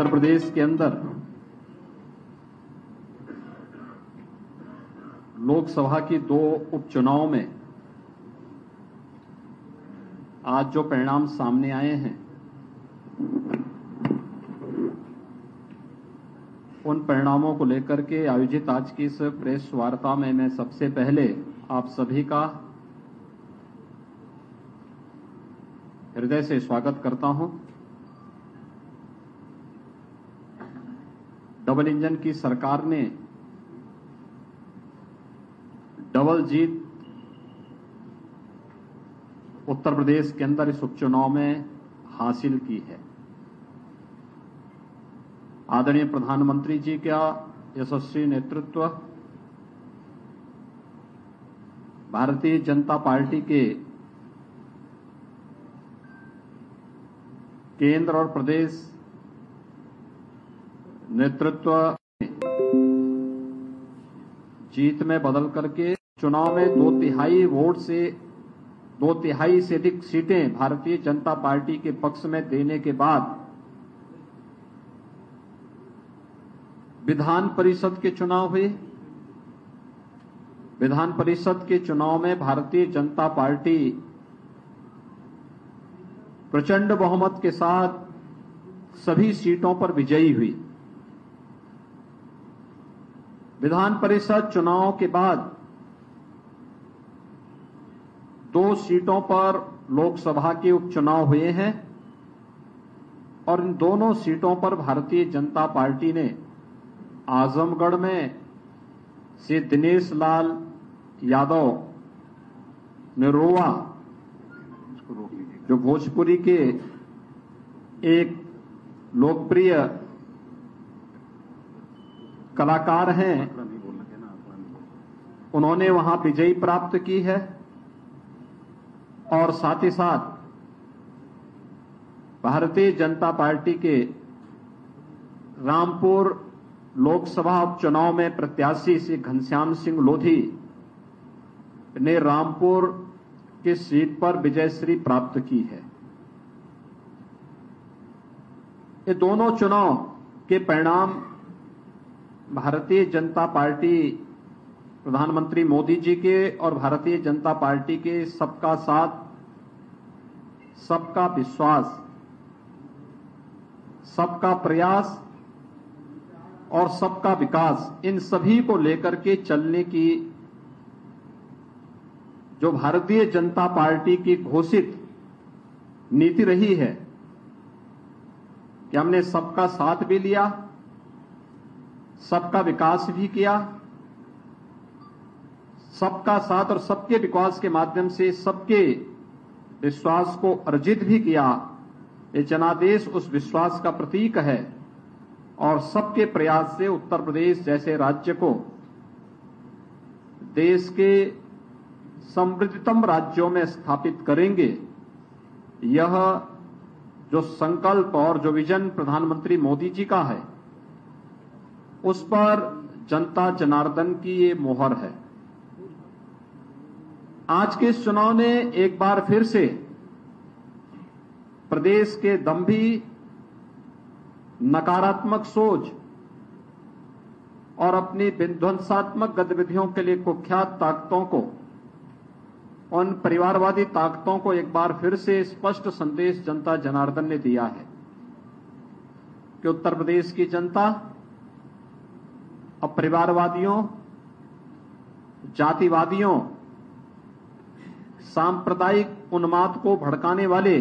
उत्तर प्रदेश के अंदर लोकसभा की 2 उपचुनाव में आज जो परिणाम सामने आए हैं, उन परिणामों को लेकर के आयोजित आज की इस प्रेस वार्ता में मैं सबसे पहले आप सभी का हृदय से स्वागत करता हूं। डबल इंजन की सरकार ने डबल जीत उत्तर प्रदेश के अंदर इस उपचुनाव में हासिल की है। आदरणीय प्रधानमंत्री जी का यशस्वी नेतृत्व, भारतीय जनता पार्टी के केंद्र और प्रदेश नेतृत्व जीत में बदल करके चुनाव में 2/3 से अधिक सीटें भारतीय जनता पार्टी के पक्ष में देने के बाद विधान परिषद के चुनाव हुए। विधान परिषद के चुनाव में भारतीय जनता पार्टी प्रचंड बहुमत के साथ सभी सीटों पर विजयी हुई। विधान परिषद चुनाव के बाद 2 सीटों पर लोकसभा के उपचुनाव हुए हैं और इन दोनों सीटों पर भारतीय जनता पार्टी ने आजमगढ़ में से दिनेश लाल यादव निरोवा, जो भोजपुरी के एक लोकप्रिय कलाकार हैं, उन्होंने वहां विजयी प्राप्त की है। और साथ ही साथ भारतीय जनता पार्टी के रामपुर लोकसभा उपचुनाव में प्रत्याशी श्री घनश्याम सिंह लोधी ने रामपुर की सीट पर विजयश्री प्राप्त की है। ये दोनों चुनाव के परिणाम भारतीय जनता पार्टी, प्रधानमंत्री मोदी जी के और भारतीय जनता पार्टी के सबका साथ, सबका विश्वास, सबका प्रयास और सबका विकास, इन सभी को लेकर के चलने की जो भारतीय जनता पार्टी की घोषित नीति रही है कि हमने सबका साथ भी लिया, सबका विकास भी किया, सबका साथ और सबके विकास के माध्यम से सबके विश्वास को अर्जित भी किया। ये जनादेश उस विश्वास का प्रतीक है और सबके प्रयास से उत्तर प्रदेश जैसे राज्य को देश के समृद्धतम राज्यों में स्थापित करेंगे। यह जो संकल्प और जो विजन प्रधानमंत्री मोदी जी का है, उस पर जनता जनार्दन की ये मोहर है। आज के इस चुनाव ने एक बार फिर से प्रदेश के दंभी, नकारात्मक सोच और अपनी विध्वंसात्मक गतिविधियों के लिए कुख्यात ताकतों को, उन परिवारवादी ताकतों को एक बार फिर से स्पष्ट संदेश जनता जनार्दन ने दिया है कि उत्तर प्रदेश की जनता अब परिवारवादियों, जातिवादियों, सांप्रदायिक उन्माद को भड़काने वाले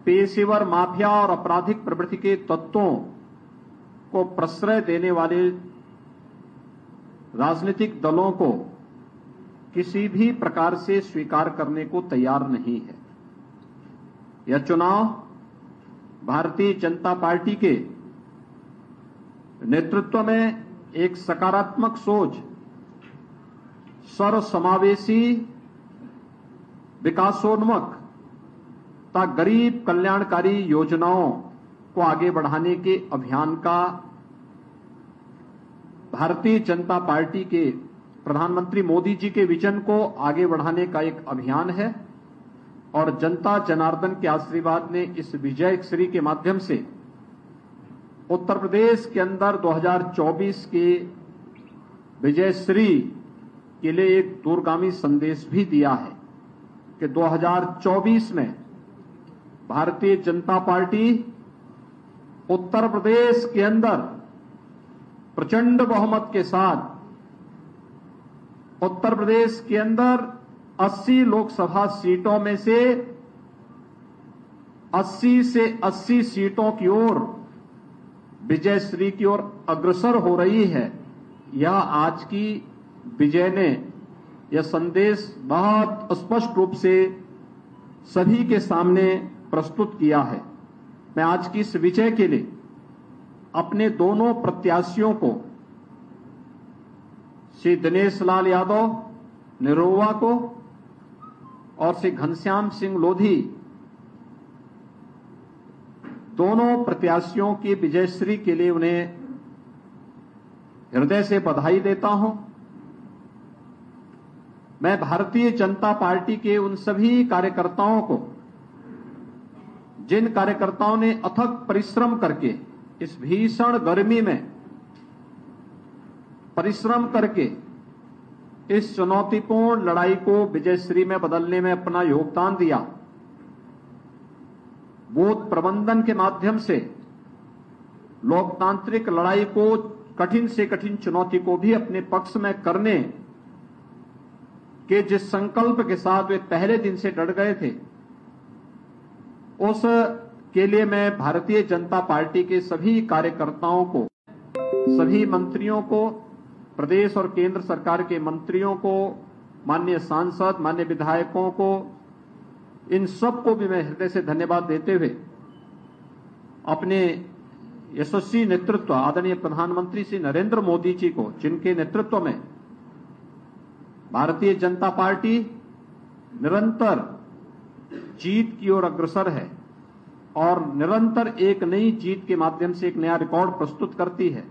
पेशेवर माफिया और आपराधिक प्रवृत्ति के तत्वों को प्रश्रय देने वाले राजनीतिक दलों को किसी भी प्रकार से स्वीकार करने को तैयार नहीं है। यह चुनाव भारतीय जनता पार्टी के नेतृत्व में एक सकारात्मक सोच, सर्वसमावेशी, विकासोन्मुख तथा गरीब कल्याणकारी योजनाओं को आगे बढ़ाने के अभियान का भारतीय जनता पार्टी के प्रधानमंत्री मोदी जी के विजन को आगे बढ़ाने का एक अभियान है और जनता जनार्दन के आशीर्वाद ने इस विजय श्री के माध्यम से उत्तर प्रदेश के अंदर 2024 के विजयश्री के लिए एक दूरगामी संदेश भी दिया है कि 2024 में भारतीय जनता पार्टी उत्तर प्रदेश के अंदर प्रचंड बहुमत के साथ उत्तर प्रदेश के अंदर 80 लोकसभा सीटों में से 80 से 80 सीटों की ओर विजयश्री की ओर अग्रसर हो रही है। यह आज की विजय ने यह संदेश बहुत स्पष्ट रूप से सभी के सामने प्रस्तुत किया है। मैं आज की इस विजय के लिए अपने दोनों प्रत्याशियों को, श्री दिनेश लाल यादव निरोवा को और श्री घनश्याम सिंह लोधी, दोनों प्रत्याशियों की विजयश्री के लिए उन्हें हृदय से बधाई देता हूं। मैं भारतीय जनता पार्टी के उन सभी कार्यकर्ताओं को, जिन कार्यकर्ताओं ने अथक परिश्रम करके इस भीषण गर्मी में परिश्रम करके इस चुनौतीपूर्ण लड़ाई को विजयश्री में बदलने में अपना योगदान दिया, बूथ प्रबंधन के माध्यम से लोकतांत्रिक लड़ाई को, कठिन से कठिन चुनौती को भी अपने पक्ष में करने के जिस संकल्प के साथ वे पहले दिन से डट गए थे, उस के लिए मैं भारतीय जनता पार्टी के सभी कार्यकर्ताओं को, सभी मंत्रियों को, प्रदेश और केंद्र सरकार के मंत्रियों को, माननीय सांसद, माननीय विधायकों को, इन सबको भी मैं हृदय से धन्यवाद देते हुए अपने यशस्वी नेतृत्व आदरणीय प्रधानमंत्री श्री नरेंद्र मोदी जी को, जिनके नेतृत्व में भारतीय जनता पार्टी निरंतर जीत की ओर अग्रसर है और निरंतर एक नई जीत के माध्यम से एक नया रिकॉर्ड प्रस्तुत करती है।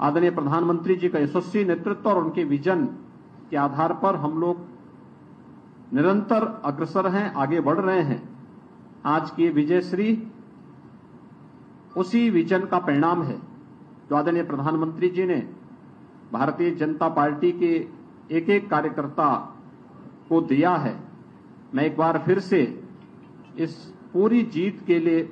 आदरणीय प्रधानमंत्री जी का यशस्वी नेतृत्व और उनके विजन के आधार पर हम लोग निरंतर अग्रसर हैं, आगे बढ़ रहे हैं। आज की विजयश्री उसी विजन का परिणाम है जो आदरणीय प्रधानमंत्री जी ने भारतीय जनता पार्टी के एक एक कार्यकर्ता को दिया है। मैं एक बार फिर से इस पूरी जीत के लिए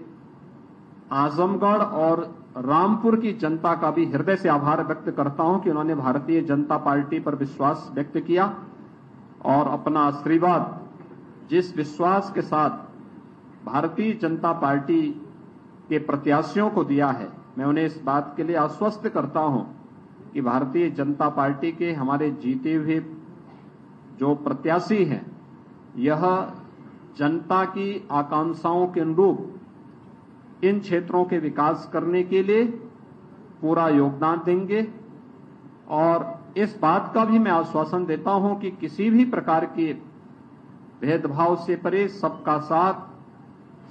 आजमगढ़ और रामपुर की जनता का भी हृदय से आभार व्यक्त करता हूं कि उन्होंने भारतीय जनता पार्टी पर विश्वास व्यक्त किया और अपना आशीर्वाद जिस विश्वास के साथ भारतीय जनता पार्टी के प्रत्याशियों को दिया है, मैं उन्हें इस बात के लिए आश्वस्त करता हूं कि भारतीय जनता पार्टी के हमारे जीते हुए जो प्रत्याशी हैं, यह जनता की आकांक्षाओं के अनुरूप इन क्षेत्रों के विकास करने के लिए पूरा योगदान देंगे और इस बात का भी मैं आश्वासन देता हूं कि किसी भी प्रकार के भेदभाव से परे सबका साथ,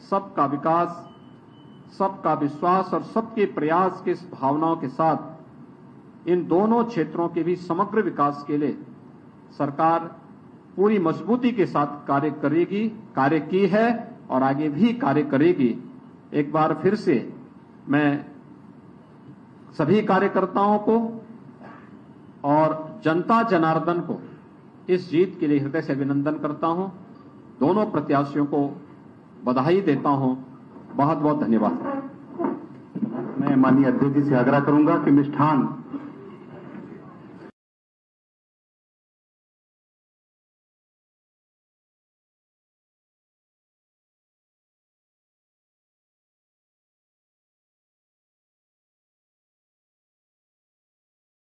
सबका विकास, सबका विश्वास और सबके प्रयास की इस भावनाओं के साथ इन दोनों क्षेत्रों के भी समग्र विकास के लिए सरकार पूरी मजबूती के साथ कार्य करेगी, कार्य की है और आगे भी कार्य करेगी। एक बार फिर से मैं सभी कार्यकर्ताओं को और जनता जनार्दन को इस जीत के लिए हृदय से अभिनंदन करता हूं। दोनों प्रत्याशियों को बधाई देता हूं। बहुत बहुत धन्यवाद। मैं माननीय अध्यक्ष जी से आग्रह करूंगा कि मिष्ठान